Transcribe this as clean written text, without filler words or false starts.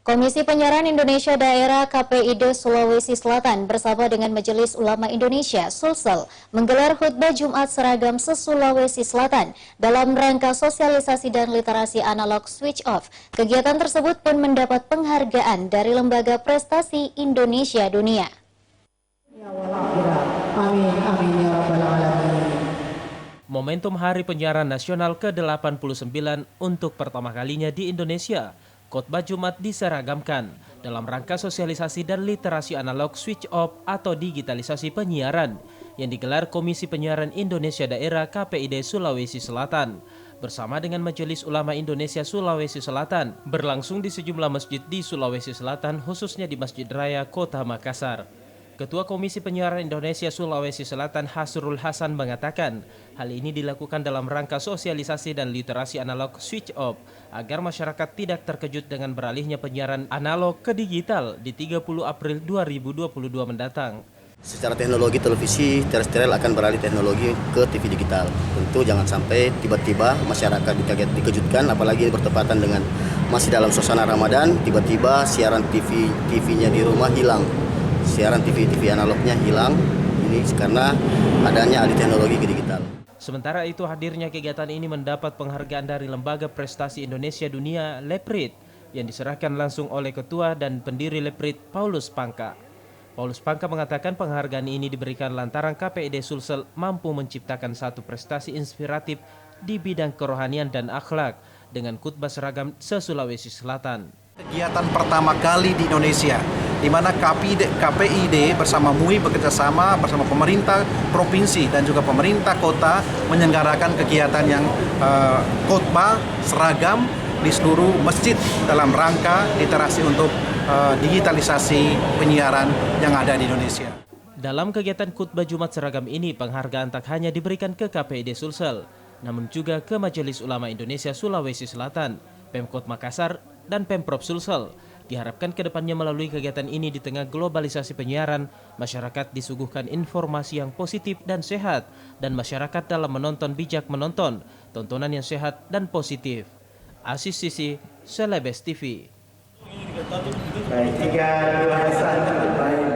Komisi Penyiaran Indonesia Daerah KPID Sulawesi Selatan bersama dengan Majelis Ulama Indonesia Sulsel menggelar khutbah Jumat seragam se-Sulawesi Selatan dalam rangka sosialisasi dan literasi analog switch off. Kegiatan tersebut pun mendapat penghargaan dari Lembaga Prestasi Indonesia Dunia. Momentum Hari Penyiaran Nasional ke-89 untuk pertama kalinya di Indonesia, khotbah Jumat diseragamkan dalam rangka sosialisasi dan literasi analog switch off atau digitalisasi penyiaran yang digelar Komisi Penyiaran Indonesia Daerah KPID Sulawesi Selatan bersama dengan Majelis Ulama Indonesia Sulawesi Selatan berlangsung di sejumlah masjid di Sulawesi Selatan, khususnya di Masjid Raya Kota Makassar. Ketua Komisi Penyiaran Indonesia Sulawesi Selatan Hasrul Hasan mengatakan hal ini dilakukan dalam rangka sosialisasi dan literasi analog switch off agar masyarakat tidak terkejut dengan beralihnya penyiaran analog ke digital di 30 April 2022 mendatang. Secara teknologi televisi terestrial akan beralih teknologi ke TV digital. Tentu jangan sampai tiba-tiba masyarakat dikejutkan, apalagi bertepatan dengan masih dalam suasana Ramadan, tiba-tiba siaran TV-nya di rumah hilang. Siaran TV analognya hilang, ini karena adanya alih teknologi ke digital. Sementara itu hadirnya kegiatan ini mendapat penghargaan dari Lembaga Prestasi Indonesia Dunia LEPRID yang diserahkan langsung oleh Ketua dan pendiri LEPRID Paulus Pangka. Paulus Pangka mengatakan penghargaan ini diberikan lantaran KPID Sulsel mampu menciptakan satu prestasi inspiratif di bidang kerohanian dan akhlak dengan khutbah seragam se-Sulawesi Selatan. Kegiatan pertama kali di Indonesia, di mana KPID bersama MUI bekerjasama bersama pemerintah provinsi dan juga pemerintah kota menyelenggarakan kegiatan yang khotbah seragam di seluruh masjid dalam rangka literasi untuk digitalisasi penyiaran yang ada di Indonesia. Dalam kegiatan khutbah Jumat seragam ini, penghargaan tak hanya diberikan ke KPID Sulsel, namun juga ke Majelis Ulama Indonesia Sulawesi Selatan, Pemkot Makassar, dan Pemprov Sulsel. Diharapkan ke depannya melalui kegiatan ini di tengah globalisasi penyiaran, masyarakat disuguhkan informasi yang positif dan sehat, dan masyarakat dalam menonton bijak menonton tontonan yang sehat dan positif. Asis Sisi, Celebes TV. Baik, 3, 2, 1.